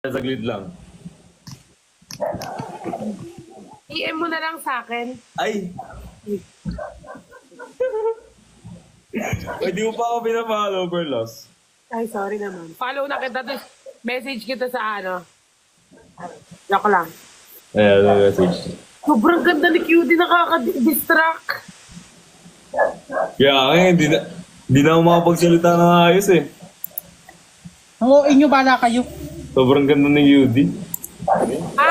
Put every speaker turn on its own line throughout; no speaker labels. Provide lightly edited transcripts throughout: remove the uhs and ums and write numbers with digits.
Saglit lang.
PM mo na lang sa akin.
Ay! Ay, di mo pa ako pinapalo, Perlos.
Ay, sorry naman. Follow na kita, tapos message kita sa ano. Joke lang.
Ayan, message.
Sobrang ganda ni Cutie, nakaka-distract.
Kaya ngayon, di na ako makapagsalita ng ayos eh.
Oo, inyo bala kayo.
Sobrang ganda ng Yudi.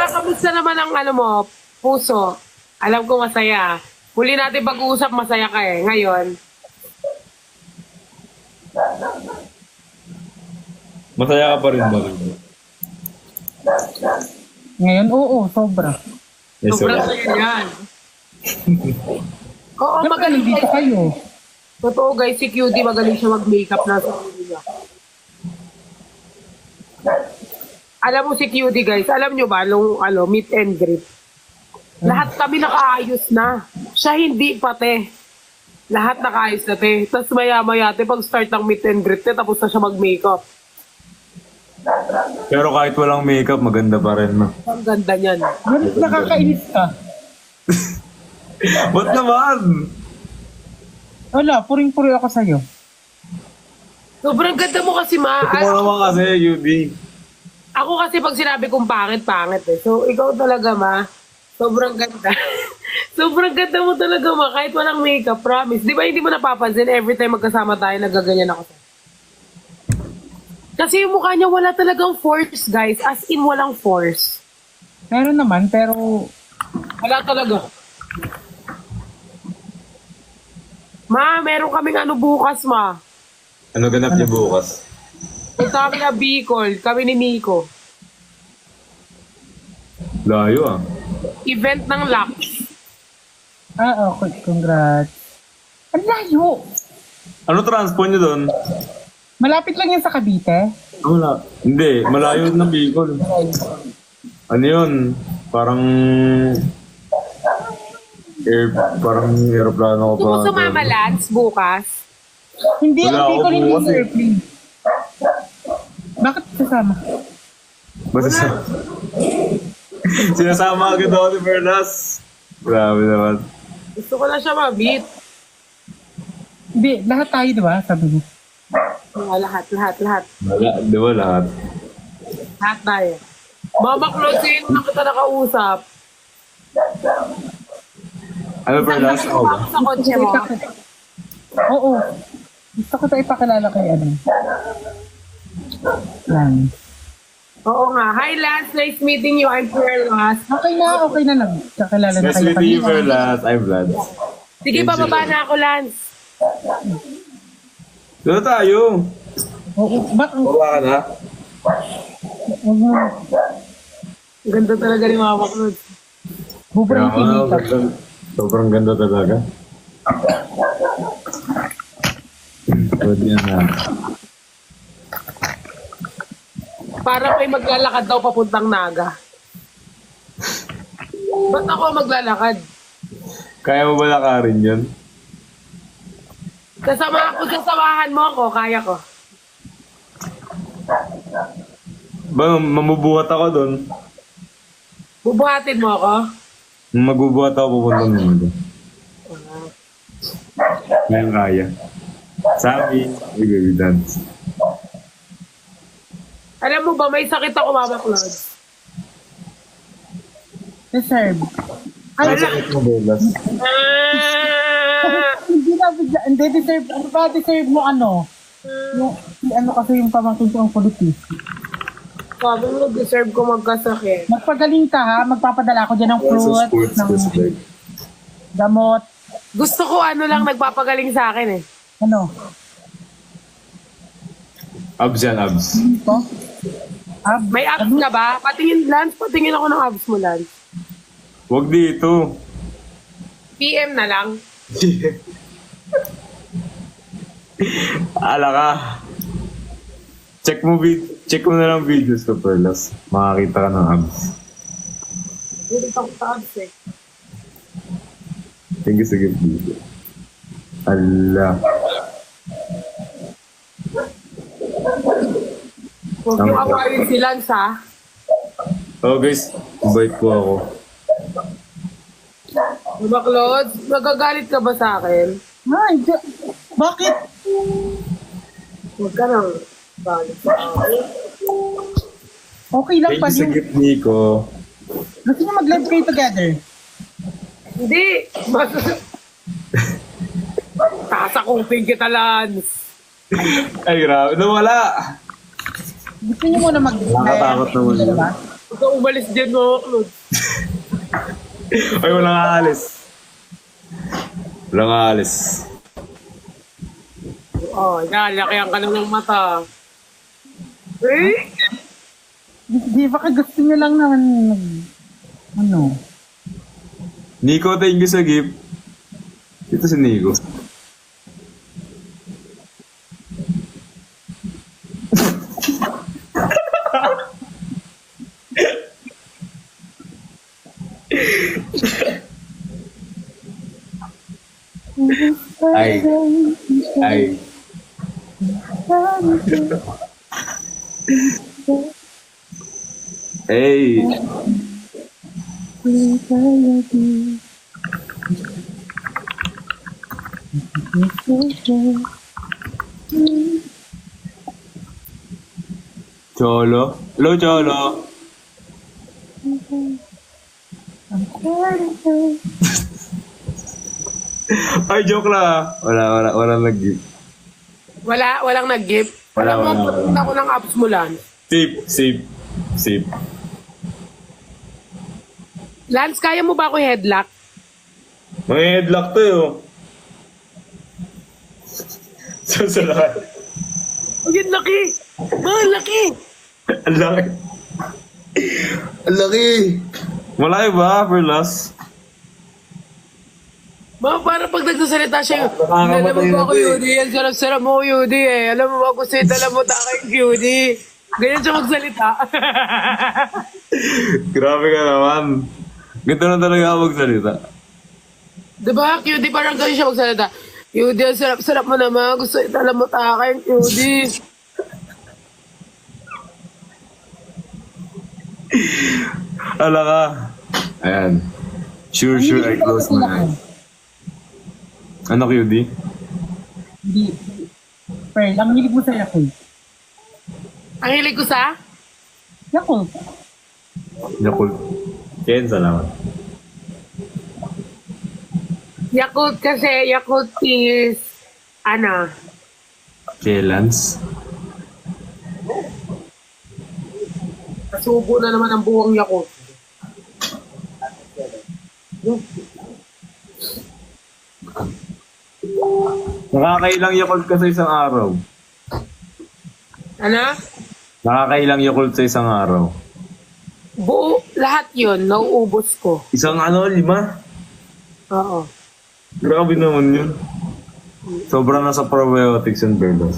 Kamusta naman ang ano mo, puso? Alam ko masaya. Huli natin pag-uusap, masaya ka eh. Ngayon,
Masaya ka pa rin ba?
Ngayon, oo, sobra.
Yes,
sobrang
sir.
saya yan. Oo,
Dapat
magaling
nandito
guys.
kayo.
Totoo guys, si Cutie magaling siya mag-makeup na sa niya. Alam mo si Cutie guys, alam nyo ba, nung meet and greet, lahat kami nakaayos na. Siya hindi pate. Lahat nakaayos na te. Tapos maya-maya te, pag start ng meet and greet te, tapos na siya mag-makeup.
Pero kahit walang makeup, maganda pa rin. No?
Ang ganda niyan.
Nakakainis ka.
Ba't naman?
Wala, puring-puri ako sa'yo.
Sobrang ganda mo kasi
Ito mo naman kasi, Yudi.
Ako kasi pag sinabi kong pangit, pangit eh. So, ikaw talaga ma, sobrang ganda. Sobrang ganda mo talaga ma, kahit walang makeup, promise. Di ba hindi mo napapansin, every time magkasama tayo, nagaganyan ako. Kasi yung mukha niya wala talagang force, guys. As in, walang force.
Meron naman, pero
Wala talaga. Ma, meron kaming ano bukas, ma.
Ano ganap niya bukas?
Punta kami na Bicol, kami ni Nico.
Layo ah.
Event ng Lux.
okay, congrats. Ang layo.
Ano transpo niyo doon?
Malapit lang yan sa Cavite.
Wala. Hindi, malayo na Bicol. Ano yun? Parang parang aeroplano ko pa.
Gusto mo sumama, Lance, bukas?
Hindi,
Wala
ang
ako
Bicol hindi
bukas eh.
airplane. Bakit kasama?
Basta sinasama agad ako ni Perlas. Grabe naman.
Gusto ko na siya ma-meet.
Hindi, lahat tayo, di ba? Sabi mo.
Lahat.
Wala, di ba lahat?
Lahat tayo. Mama Claude, sino na kita nakausap?
Ano Perlas? Ako ba?
Sa kotse mo.
Oo. Gusto ko tayo ipakilala kay ano. Yan.
Oo nga. Hi Lance, nice meeting you. I'm Perlas.
Okay na nagkakilala na
Nice
kayo
meeting you,
kanina.
Perlas. I'm Vlad.
Sige, bababa na ako, Lance.
Doon tayo.
Oo,
Baba ka na.
Ang ganda talaga ni Mama Claude.
Bubrang kinita.
Sobrang ganda talaga. Good yan na.
Para may maglalakad daw papuntang Naga. Ba't ako maglalakad?
Kaya mo ba lakarin yun?
Sasamahan mo ako, kaya ko.
Ba, mamubuhat ako doon.
Bubuhatin mo ako?
Magbubuhat ako pupunta naman doon. Kaya. Sabi, we baby dance.
Alam mo ba, may sakit ako, Mama Claude.
Deserve.
Ano sakit mo, Belas?
Hindi deserve. Ano ba deserve mo ano? Yung, ano kasi yung pamangkin ko ang politis.
Sabi mo, deserve ko magkasakit.
Magpagaling ka ha, magpapadala ko dyan ng fruit, ng gamot,
Gusto ko ano lang nagpapagaling sa akin eh.
ano,
Abs yan, abs.
dito.
May abs ka ba? Patingin, Lance, patingin ako ng abs mo, Lance.
Huwag dito.
PM na lang.
Ala ka. Check mo na lang videos ko, Perlas. Makakita ka ng abs.
Ulit ako sa abs eh.
Sige, video. Ala.
Huwag yung awayin si Lance ha.
Oh guys, invite po ako.
Diba, Claude? Nagagalit ka ba sa akin?
Ay, bakit?
Huwag ka nang galit sa akin.
Okay lang
Thank
pa
you sa
yun.
gift, Nico.
Gusto niyo mag-live kayo together?
Hindi! Sasakupin kita, Lance.
Ay, grabe. Nawala.
Gusto niyo muna mag-live?
Nakakatakot naman yun.
Diba?
Huwag ka umalis dyan, mga Claude.
Ay, walang aalis. Walang aalis.
Oh, nalakihan ka na ng mata. Eh?
Di baka gusto niyo lang naman ano?
Nico, thank you sa gift. Ito si Nico. Ay. Ay. Hey. Cholo. Hello, Cholo. Ay, joke lang ah. Wala nag-gift.
Walang nag-gift.
Wala,
Alam mo,
wala.
pupunta ko ng apps mo, Lance.
Safe.
Lance, kaya mo ba ako headlock?
Mga headlock to eh, oh. Sasalakan.
Ang laki! Ang laki!
Ang laki. Ang laki. Malaki ba, Perlas?
Mga para pag nagsasalita siya,
Nakakamatay
alam mo
na
ba ako,
to eh.
Yudi? Ang sarap-sarap mo, Yudi eh. Alam mo ba kung sa'yo dala mo takay, Yudi? Ganyan siya magsalita.
Grabe ka naman. Ganito na talaga ako magsalita.
Diba, Yudi? Parang ganyan siya magsalita. Yudi, ang sarap-sarap mo naman. Gusto dala mo takay, Yudi.
Ala ka. Ayan. Sure, I close my eyes. Ano, QD?
Hindi. Pearl, ang hilig mo sa Yakult.
Ang hilig ko sa?
Yakult.
Yakult. Ken, salamat.
Yakult kasi, Yakult is,
Kelans.
nasubo na naman ang buwang Yakult.
Nakakailang Yakult ka sa isang araw.
Ano?
Nakakailang Yakult sa isang araw.
Buo, lahat yon nauubos ko.
Isang 5?
Oo.
Grabe naman yun. Sobrang nasa probiotics and berlos.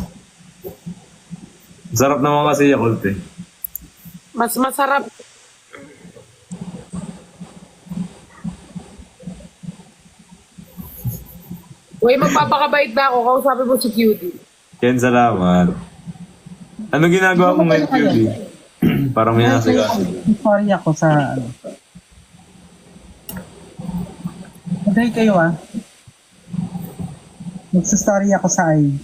Sarap naman kasi Yakult eh.
Mas masarap. Uy, magpapakabait na ako. Kausapin mo si Cutie.
Ken, salamat. Ano ginagawa mo ngayon, QD? Parang may nasa
Sorry ako sa ano. Magay kayo ah. Magsa-story ako sa ID.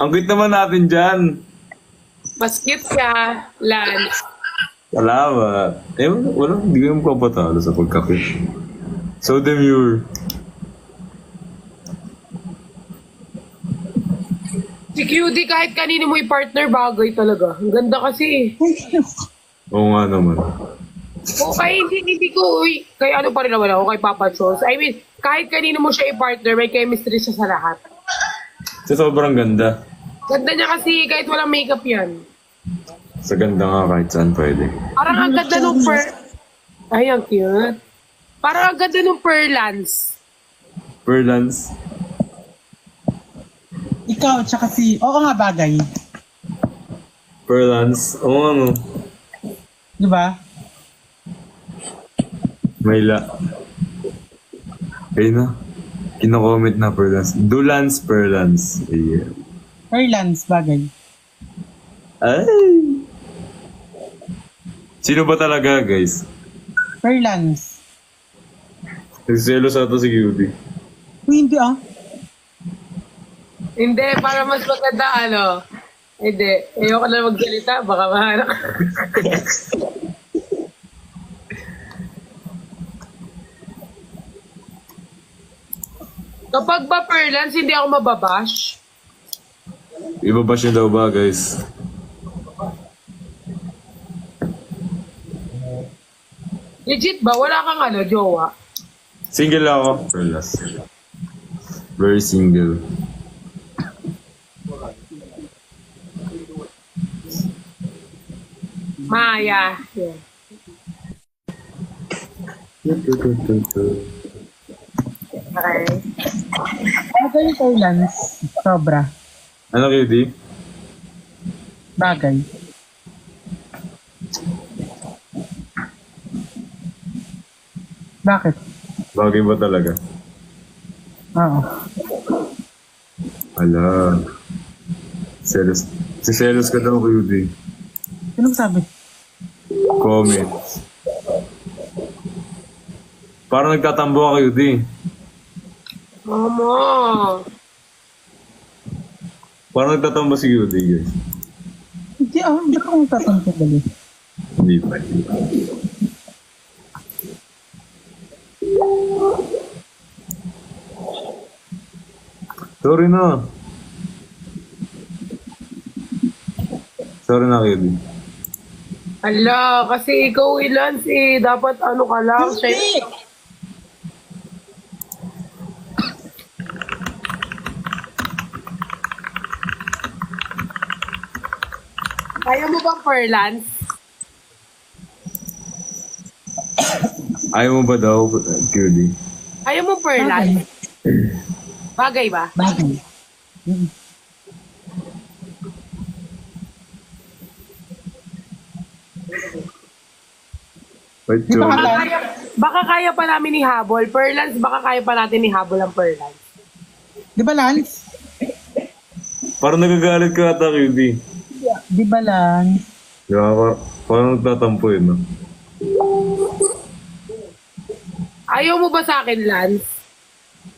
Ang cute naman natin dyan.
Mas cute ka, Lance.
Salamat. Hindi ko yung papatalo sa pagka-cute. So demure.
Si Cutie, kahit kanino mo i-partner, bagay talaga. Ang ganda kasi.
Oo nga naman.
O kaya hindi ko, uy, kay ano pa rin naman ako, kay Papa Chos. I mean, kahit kanino mo siya i-partner, may chemistry siya sa lahat.
Sa sobrang ganda.
Ganda niya kasi kahit walang makeup yan.
Sa ganda nga kahit saan pwede.
Parang ang ganda nung Ay, ang cute. Parang ang ganda nung Lance.
Perlans.
Ikaw, tsaka si... Oo nga, bagay.
Per Lance. Oo, ano.
Di ba?
Mayla. Ayun na. Kino-comment na per Lance. Dulance per Lance. Yeah.
Fairlands, bagay.
Ay! Sino ba talaga, guys?
Fairlands.
Nagselos ata si Cutie.
Uy, hindi ah.
Hindi, para mas maganda, ano. Hindi, ayoko na magsalita, baka mahanap. Kapag ba Perlans, hindi ako mababash.
Ibabash niyo daw ba, guys?
Legit ba? Wala kang ano, jowa?
Single ako. Per Lance. Very single.
Maya. Yeah. Okay.
Bagay yung Fairlands. Sobra.
Ano, Cutie?
Bagay. Bakit?
Bagay ba talaga?
Oo.
Ala. Selos. Si Selos ka daw, Cutie.
Sino sabi?
Comment. Parang nagtatambo ka, Cutie.
Mama.
Parang nagtatambo si Cutie, guys.
Hindi ah. Ba't ako magtatanong dali?
Hindi pa, hindi pa. Sorry na. Sorry na, Cutie.
Ala, kasi ikaw Ilans eh. Dapat ano ka lang.
Hindi!
Ayaw mo bang Perlans?
Ayaw mo ba daw, Cutie?
Ayaw mo Perlans? Bagay ba?
Bagay.
Wait,
Di ba
Cutie.
Baka kaya pa namin ihabol. Perlans, baka kaya pa natin ihabol ang Perlans.
Di ba, Lance?
Parang nagagalit ka ata, Cutie.
Di ba, Lance?
Di ba? Parang nagtatampo yun, no?
Ayaw mo ba sa akin, Lance?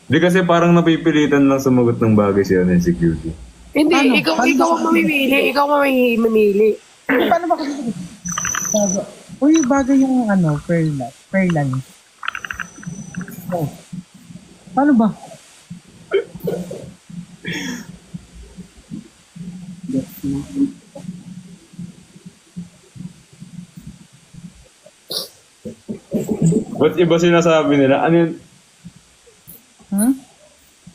Di kasi parang napipilitan lang sumagot ng bagay siya na si Cutie.
Hindi,
Paano?
ikaw
Paano
ang mamimili. Ikaw ang mamimili.
Paano ba kasi? Uy, bagay yung ano, Fairlands. Oh. Paano ba?
Ba't iba sinasabi nila? Ano yun?
Hmm?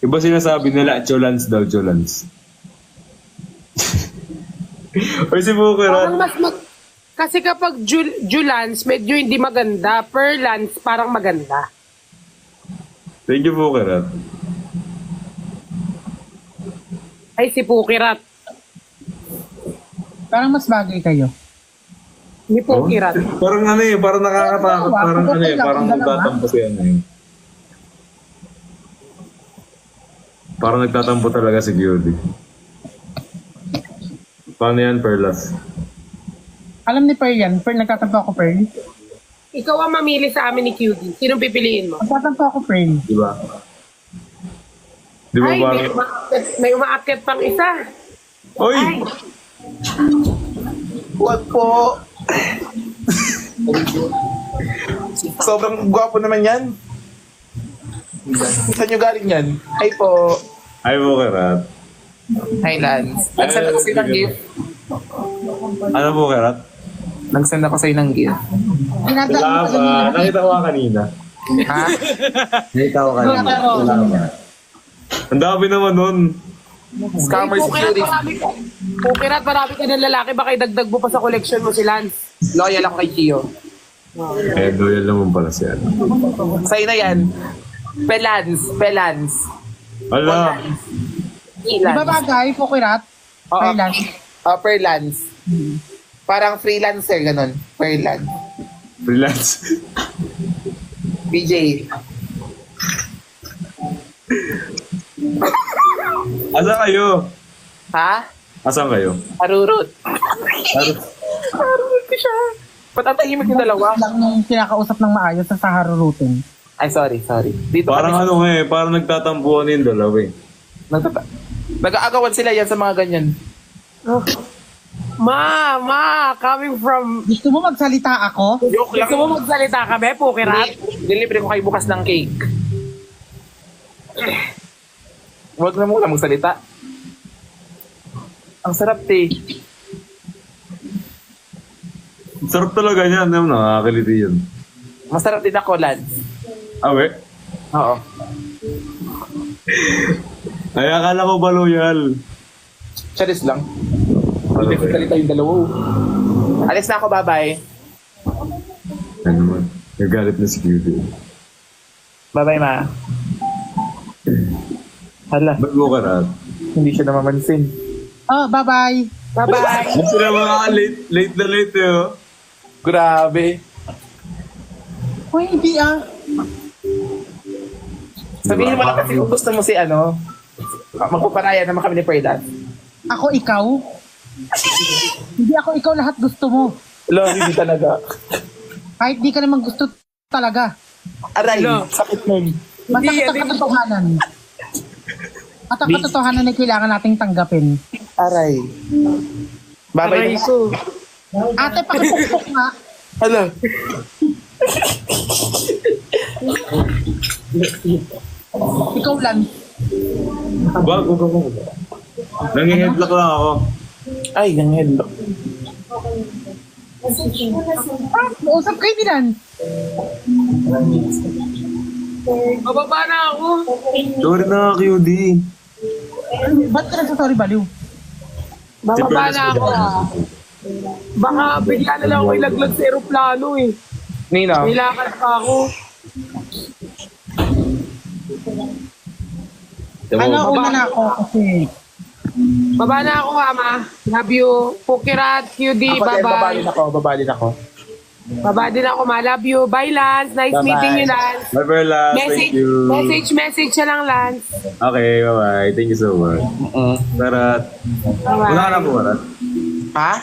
Iba sinasabi nila, Cholans daw, Cholans. Uy, si Booker,
Parang kasi kapag Julans, medyo hindi maganda. Perlans, parang maganda.
Thank you, Booker.
Ay, si Pukirat.
Parang mas bagay kayo.
Ni Pukirat.
Parang ano eh, parang nakakatakot. Parang ano eh, parang nagtatampo siya ano eh. Parang nagtatampo talaga si Cutie. Paano yan, Perlas?
Alam ni Per yan. Per, nagtatampo ako, Per.
Ikaw ang mamili sa amin ni QD. Sinong pipiliin mo?
Nagtatampo ako, Per.
Di ba? Di ba
Ay,
parang...
may umaakyat pang isa.
Oy!
Ay,
Wag po. Sobrang gwapo naman yan. Saan nyo galing yan? Hi po.
Ay, Booker.
Hi, Lance. Nagsend ako sa'yo ng gift.
Ano, Booker?
Nagsend ako sa'yo ng gift.
Salamat. Nakita ko ka kanina.
Ha?
Nakita ko kanina. Salamat. Ang dami naman nun.
Scammer security.
Pukirat, marami ka ng lalaki. Baka idagdag mo pa sa collection mo si Lance.
Loyal ako kay Gio.
Eh, loyal naman pala siya.
Sa'yo na yan. Pelans.
Ala!
Di ba bagay, Pukirat?
Oo.
Fairlands.
Perlans. Parang freelancer, ganun. Freelance.
Freelance.
PJ.
Asan kayo?
Ha?
Asan kayo?
Arurut.
Ar-
Arurut ko siya. Patatahimik yung dalawa.
Lang yung kinakausap ng maayos sa harurutin.
Ay, sorry. Dito
Parang
kami.
ano nga eh, parang nagtatampuan yung dalawa eh.
Nag-aagawan sila yan sa mga ganyan.
Ma, coming from...
Gusto mo magsalita ako?
Joke lang.
Gusto mo magsalita kami, Pukirat?
Delivery ko kayo bukas ng cake. Huwag na muna magsalita. Ang sarap, te.
Sarap talaga niyan, nakakiliti yun.
Masarap din ako, Lance.
Awe?
Oo.
Ay, akala ko ba loyal?
Charis lang.
Ano
Hindi
ba
ko salita yung dalawa. Alis na ako, bye-bye.
Ano naman? Nagalit na si Cutie.
Bye-bye, ma. Hala,
Ba't mo ka rat?
hindi siya namamansin.
Oh, bye-bye.
Bye-bye.
Ba't sila mga late na late eh, oh?
Grabe.
Uy, hindi ah.
Sabihin mo lang kasi kung gusto mo si ano, magpuparaya naman kami ni Ferdan.
Ako ikaw? Hindi ako ikaw, lahat gusto mo.
Lo, hindi talaga.
Kahit di ka naman gusto talaga.
Aray,
Lo.
sakit nun.
Masakit ang
Hindi,
katotohanan. At ang katotohanan ay kailangan nating tanggapin.
Aray.
Aray
Bye-bye.
ko.
Ate, pakipukpok nga.
Hala.
Ikaw lang.
Bago. Nangiheadlock lang ako.
Ay, yung headlock.
Mausap kayo dinan.
Bababa na ako.
Sorry na, Cutie.
Ba't ka nagsasorry, baliw?
Bababa na ako. Baka bigla na lang ako ilaglag sa aeroplano eh.
Nino.
May lakad pa ako.
Ano, una na ako kasi
Baba na ako, Ama. Love you. Pukirat, QD,
Ako din,
bye-bye.
baba din ako.
Baba din ako, Ma. Love you. Bye, Lance. Nice
Bye-bye.
meeting you, Lance.
Bye, Perla. Thank you.
Message siya lang, Lance.
Okay, bye-bye. Thank you so much. Tarat.
Bye-bye.
Una ka na po, Tarat.
Ha?